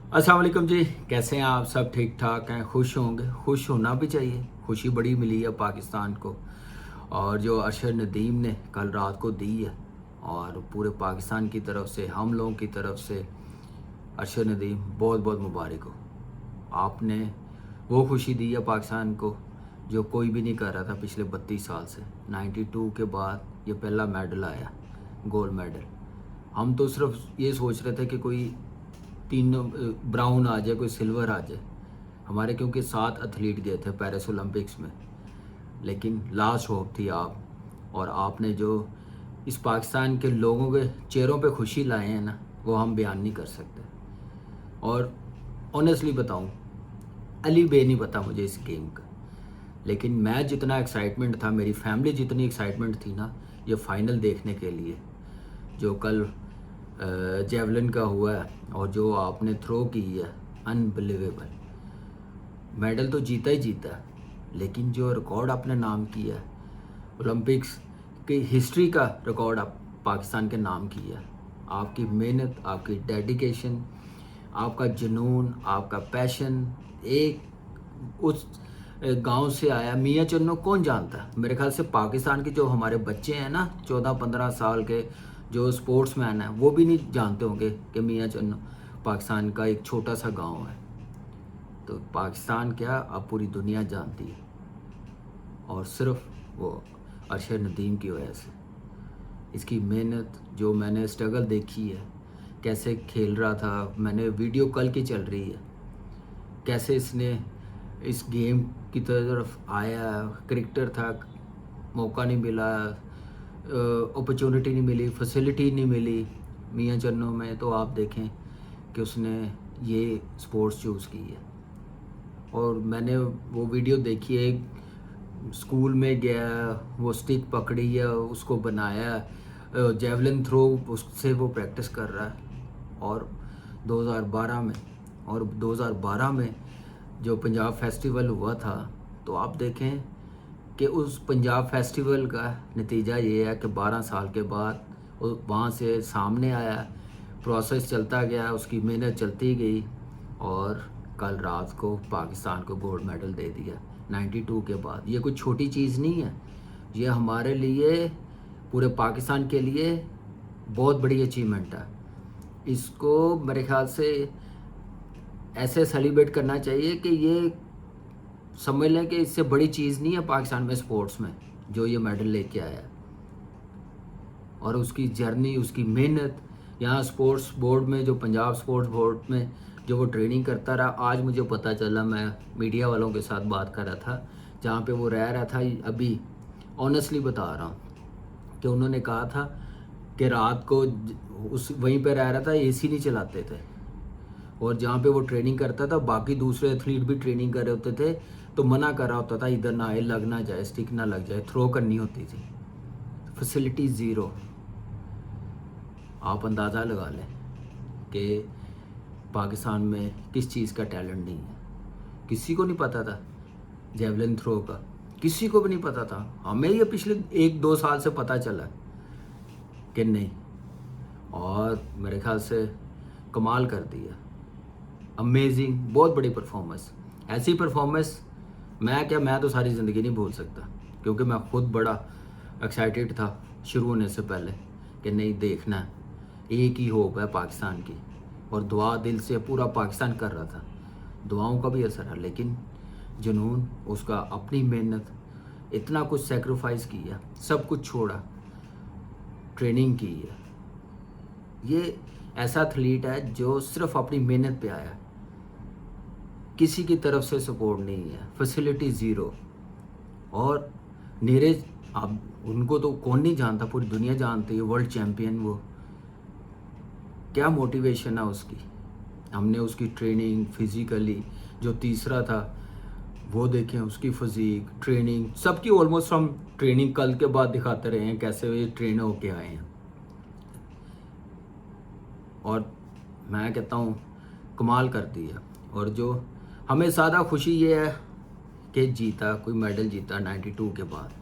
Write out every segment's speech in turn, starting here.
अस्सलाम वालेकुम जी। कैसे हैं आप? सब ठीक ठाक हैं? खुश होंगे, खुश होना भी चाहिए। खुशी बड़ी मिली है पाकिस्तान को, और जो अरशद नदीम ने कल रात को दी है, और पूरे पाकिस्तान की तरफ से, हम लोगों की तरफ से अरशद नदीम बहुत बहुत मुबारक हो। आपने वो खुशी दी है पाकिस्तान को जो कोई भी नहीं कर रहा था पिछले 32 साल से। 92 के बाद ये पहला मेडल आया, गोल्ड मेडल। हम तो सिर्फ ये सोच रहे थे कि कोई तीनों ब्राउन आ जाए, कोई सिल्वर आ जाए। हमारे क्योंकि 7 एथलीट गए थे पेरिस ओलंपिक्स में, लेकिन लास्ट होप थी आप। और आपने जो इस पाकिस्तान के लोगों के चेहरों पे खुशी लाए हैं ना, वो हम बयान नहीं कर सकते। और ऑनेस्टली बताऊं, अली बे नहीं पता मुझे इस गेम का, लेकिन मैं जितना एक्साइटमेंट था, मेरी फैमिली जितनी एक्साइटमेंट थी ना ये फाइनल देखने के लिए, जो कल जेवलिन का हुआ है और जो आपने थ्रो की है, अनबिलीवेबल। मेडल तो जीता ही जीता है, लेकिन जो रिकॉर्ड आपने नाम किया है, ओलंपिक्स की हिस्ट्री का रिकॉर्ड आप पाकिस्तान के नाम किया है। आपकी मेहनत, आपकी डेडिकेशन, आपका जुनून, आपका पैशन। एक उस गांव से आया, मियाँ चन्नो कौन जानता है? मेरे ख्याल से पाकिस्तान के जो हमारे बच्चे हैं ना, 14-15 साल के जो स्पोर्ट्समैन हैं, वो भी नहीं जानते होंगे कि मियाँ चन्नो पाकिस्तान का एक छोटा सा गांव है। तो पाकिस्तान क्या, अब पूरी दुनिया जानती है, और सिर्फ वो अरशद नदीम की वजह से। इसकी मेहनत, जो मैंने स्ट्रगल देखी है, कैसे खेल रहा था, मैंने वीडियो कल की चल रही है, कैसे इसने इस गेम की तरफ आया। क्रिकेटर था, मौका नहीं मिला, अपॉर्चुनिटी नहीं मिली, फैसिलिटी नहीं मिली मियाँ चन्नो में। तो आप देखें कि उसने ये स्पोर्ट्स चूज़ की है। और मैंने वो वीडियो देखी है, स्कूल में गया, वो स्टिक पकड़ी है, उसको बनाया, जेवलिन थ्रो उससे वो प्रैक्टिस कर रहा है। और 2012 में, और 2012 में जो पंजाब फेस्टिवल हुआ था, तो आप देखें कि उस पंजाब फेस्टिवल का नतीजा ये है कि 12 साल के बाद वो वहाँ से सामने आया। प्रोसेस चलता गया, उसकी मेहनत चलती गई, और कल रात को पाकिस्तान को गोल्ड मेडल दे दिया 92 के बाद। ये कोई छोटी चीज़ नहीं है, ये हमारे लिए, पूरे पाकिस्तान के लिए बहुत बड़ी अचीवमेंट है। इसको मेरे ख्याल से ऐसे सेलिब्रेट करना चाहिए कि ये समझ लें कि इससे बड़ी चीज़ नहीं है पाकिस्तान में स्पोर्ट्स में जो ये मेडल लेके आया। और उसकी जर्नी, उसकी मेहनत, यहाँ स्पोर्ट्स बोर्ड में, जो पंजाब स्पोर्ट्स बोर्ड में जो वो ट्रेनिंग करता रहा। आज मुझे पता चला, मैं मीडिया वालों के साथ बात कर रहा था जहाँ पे वो रह रहा था, अभी ऑनेस्टली बता रहा हूँ कि उन्होंने कहा था कि रात को उस वहीं पे रह रहा था, एसी नहीं चलाते थे, और जहाँ पे वो ट्रेनिंग करता था बाकी दूसरे एथलीट भी ट्रेनिंग कर रहे होते थे, तो मना कर रहा होता था, इधर ना आए, लग ना जाए, स्टिक ना लग जाए, थ्रो करनी होती थी। Facility zero. आप अंदाज़ा लगा लें कि पाकिस्तान में किस चीज़ का टैलेंट नहीं है। किसी को नहीं पता था जेवलिन थ्रो का, किसी को भी नहीं पता था। हमें ये पिछले 1-2 साल से पता चला कि नहीं, और मेरे ख्याल से कमाल कर दिया। अमेजिंग, बहुत बड़ी परफॉर्मेंस। ऐसी परफॉर्मेंस मैं तो सारी ज़िंदगी नहीं भूल सकता, क्योंकि मैं खुद बड़ा एक्साइटेड था शुरू होने से पहले कि नहीं, देखना है, एक ही होप है पाकिस्तान की। और दुआ दिल से पूरा पाकिस्तान कर रहा था, दुआओं का भी असर है, लेकिन जुनून उसका, अपनी मेहनत, इतना कुछ सेक्रीफाइस किया, सब कुछ छोड़ा, ट्रेनिंग की है। ये ऐसा एथलीट है जो सिर्फ अपनी मेहनत पे आया, किसी की तरफ से सपोर्ट नहीं है, फैसिलिटी ज़ीरो। और नीरज, अब उनको तो कौन नहीं जानता, पूरी दुनिया जानती है, वर्ल्ड चैम्पियन वो। क्या मोटिवेशन है उसकी। हमने उसकी ट्रेनिंग फिज़िकली, जो तीसरा था वो देखें, उसकी फिज़ीक, ट्रेनिंग, सबकी ऑलमोस्ट हम ट्रेनिंग कल के बाद दिखाते रहे हैं कैसे वे ट्रेन होके आए हैं। और मैं कहता हूँ कमाल कर दिया। और जो हमें ज़्यादा खुशी ये है कि जीता, कोई मेडल जीता 92 के बाद।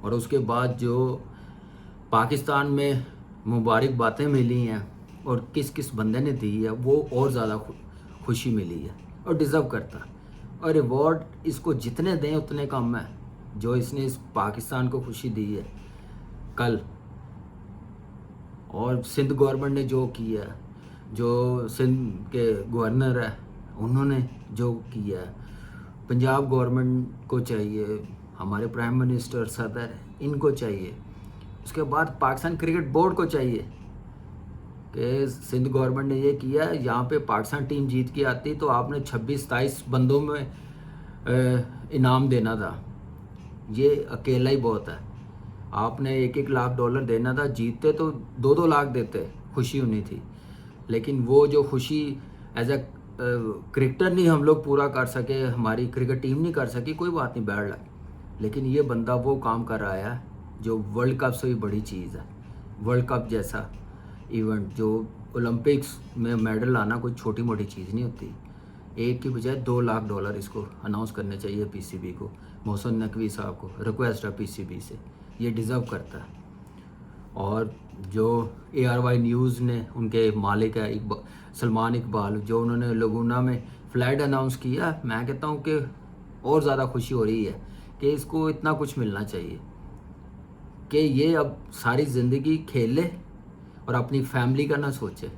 और उसके बाद जो पाकिस्तान में मुबारक बातें मिली हैं और किस किस बंदे ने दी है, वो और ज़्यादा खुशी मिली है और डिज़र्व करता। और रिवॉर्ड इसको जितने दें उतने कम है, जो इसने इस पाकिस्तान को खुशी दी है कल। और सिंध गवर्नमेंट ने जो किया, जो सिंध के गवर्नर है उन्होंने जो किया, पंजाब गवर्नमेंट को चाहिए, हमारे प्राइम मिनिस्टर सदर इनको चाहिए, उसके बाद पाकिस्तान क्रिकेट बोर्ड को चाहिए कि सिंध गवर्नमेंट ने ये किया, यहाँ पे पाकिस्तान टीम जीत के आती तो आपने 26-27 बंदों में इनाम देना था, ये अकेला ही बहुत है। आपने $1-1 लाख देना था, जीतते तो 2-2 लाख देते, खुशी होनी थी। लेकिन वो जो खुशी एज अ क्रिकेटर नहीं हम लोग पूरा कर सके, हमारी क्रिकेट टीम नहीं कर सकी, कोई बात नहीं, बैड लग। लेकिन ये बंदा वो काम कर रहा है जो वर्ल्ड कप से भी बड़ी चीज़ है। वर्ल्ड कप जैसा इवेंट, जो ओलंपिक्स में मेडल लाना कोई छोटी मोटी चीज़ नहीं होती। एक की बजाय $2 लाख इसको अनाउंस करने चाहिए पीसीबी को, मोहसिन नकवी साहब को रिक्वेस्ट है पीसीबी से, ये डिज़र्व करता है। और जो ARY न्यूज़ ने, उनके मालिक है सलमान इकबाल, जो उन्होंने लगुना में फ्लाइट अनाउंस किया, मैं कहता हूँ कि और ज़्यादा खुशी हो रही है कि इसको इतना कुछ मिलना चाहिए कि ये अब सारी ज़िंदगी खेले और अपनी फैमिली का ना सोचे।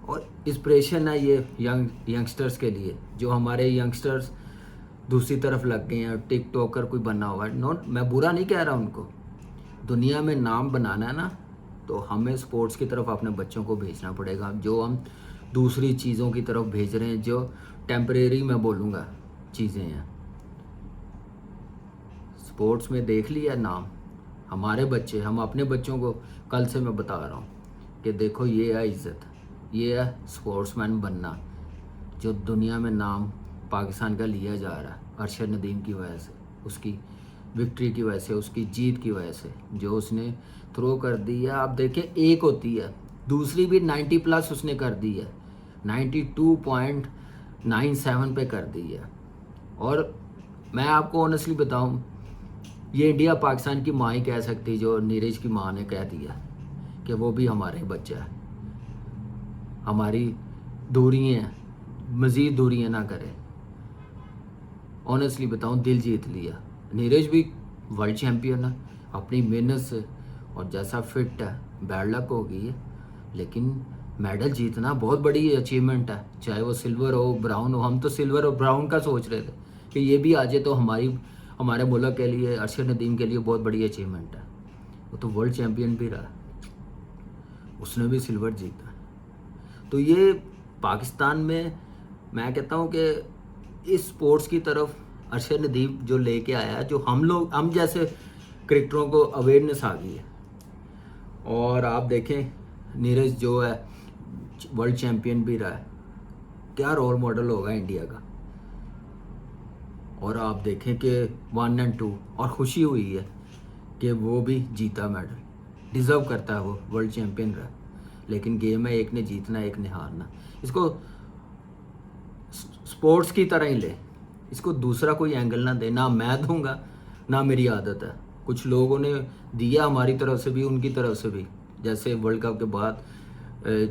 और इंस्पिरेशन है ये यंगस्टर्स के लिए, जो हमारे यंगस्टर्स दूसरी तरफ लग गए हैं, टिकटॉकर कोई बना हुआ है। नॉट, मैं बुरा नहीं कह रहा उनको, दुनिया में नाम बनाना है ना, तो हमें स्पोर्ट्स की तरफ अपने बच्चों को भेजना पड़ेगा। जो हम दूसरी चीज़ों की तरफ भेज रहे हैं, जो टेम्परेरी मैं बोलूँगा चीज़ें हैं, स्पोर्ट्स में देख लिया नाम, हमारे बच्चे, हम अपने बच्चों को कल से मैं बता रहा हूँ कि देखो ये है इज़्ज़त, ये है स्पोर्ट्समैन बनना। जो दुनिया में नाम पाकिस्तान का लिया जा रहा है अरशद नदीम की वजह से, उसकी विक्ट्री की वजह से, उसकी जीत की वजह से, जो उसने थ्रो कर दी है। आप देखें, एक होती है, दूसरी भी 90+ उसने कर दी है, 92.97 पे कर दी है। और मैं आपको ऑनेस्टली बताऊं, ये इंडिया पाकिस्तान की माँ ही कह सकती, जो नीरज की माँ ने कह दिया कि वो भी हमारे बच्चा है, हमारी दूरियाँ मज़ीद दूरियाँ ना करे। ऑनेस्टली बताऊं, दिल जीत लिया। नीरज भी वर्ल्ड चैम्पियन है अपनी मेहनत से, और जैसा फिट है, बैड लक हो गई है, लेकिन मेडल जीतना बहुत बड़ी अचीवमेंट है, चाहे वो सिल्वर हो ब्राउन हो। हम तो सिल्वर और ब्राउन का सोच रहे थे कि ये भी आ जाए तो हमारे मुल्क के लिए, अरशद नदीम के लिए बहुत बड़ी अचीवमेंट है। वो तो वर्ल्ड चैम्पियन भी रहा, उसने भी सिल्वर जीता। तो ये पाकिस्तान में मैं कहता हूँ कि इस स्पोर्ट्स की तरफ अरशद नदीम जो लेके आया है, जो हम जैसे क्रिकेटरों को अवेयरनेस आ गई है। और आप देखें, नीरज जो है वर्ल्ड चैम्पियन भी रहा है, क्या रोल मॉडल होगा इंडिया का। और आप देखें कि 1 और 2, और खुशी हुई है कि वो भी जीता मेडल, डिज़र्व करता है, वो वर्ल्ड चैम्पियन रहा। लेकिन गेम है, एक ने जीतना एक ने हारना। इसको स्पोर्ट्स की तरह ही ले, इसको दूसरा कोई एंगल ना दे, ना मैं दूंगा ना मेरी आदत है। कुछ लोगों ने दिया हमारी तरफ से भी, उनकी तरफ से भी, जैसे वर्ल्ड कप के बाद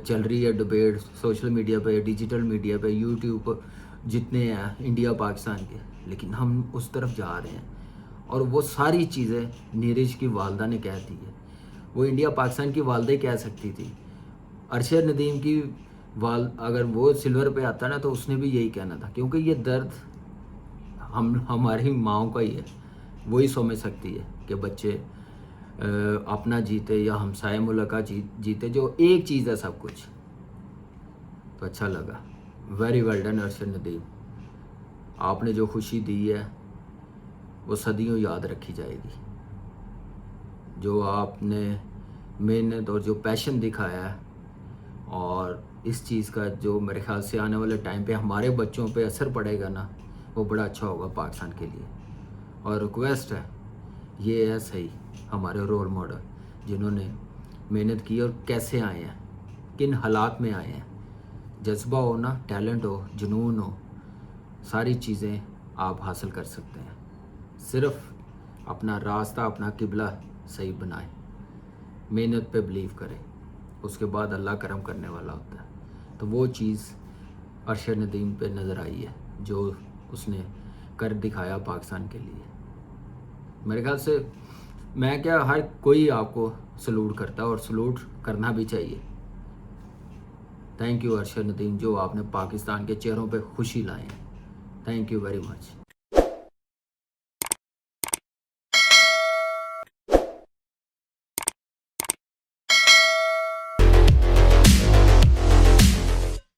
चल रही है डिबेट सोशल मीडिया पे, डिजिटल मीडिया पे, यूट्यूब पर जितने हैं इंडिया पाकिस्तान के, लेकिन हम उस तरफ जा रहे हैं। और वो सारी चीज़ें नीरज की वालदा ने कह दी है, वो इंडिया पाकिस्तान की वालदा ही कह सकती थी। अरशद नदीम की अगर वो सिल्वर पे आता ना, तो उसने भी यही कहना था, क्योंकि ये दर्द हमारी माँओं का ही है, वही समझ सकती है कि बच्चे अपना जीते या हमसाए मुल्क का जीते, जो एक चीज़ है सब कुछ। तो अच्छा लगा, very well done Arshad Nadeem, आपने जो खुशी दी है वो सदियों याद रखी जाएगी। जो आपने मेहनत और जो पैशन दिखाया है, और इस चीज़ का जो मेरे ख्याल से आने वाले टाइम पे हमारे बच्चों पे असर पड़ेगा ना, वो बड़ा अच्छा होगा पाकिस्तान के लिए। और रिक्वेस्ट है, ये है सही हमारे रोल मॉडल, जिन्होंने मेहनत की और कैसे आए हैं, किन हालात में आए हैं। जज्बा हो ना, टैलेंट हो, जुनून हो, सारी चीज़ें आप हासिल कर सकते हैं। सिर्फ अपना रास्ता, अपना किबला सही बनाएं, मेहनत पे बिलीव करें, उसके बाद अल्लाह करम करने वाला होता है। तो वो चीज़ अरशद नदीम पे नज़र आई है, जो उसने कर दिखाया पाकिस्तान के लिए। मेरे ख्याल से मैं क्या, हर कोई आपको सलूट करता है और सलूट करना भी चाहिए। थैंक यू अरशद नदीम, जो आपने पाकिस्तान के चेहरों पे खुशी लाए हैं। Thank you very much.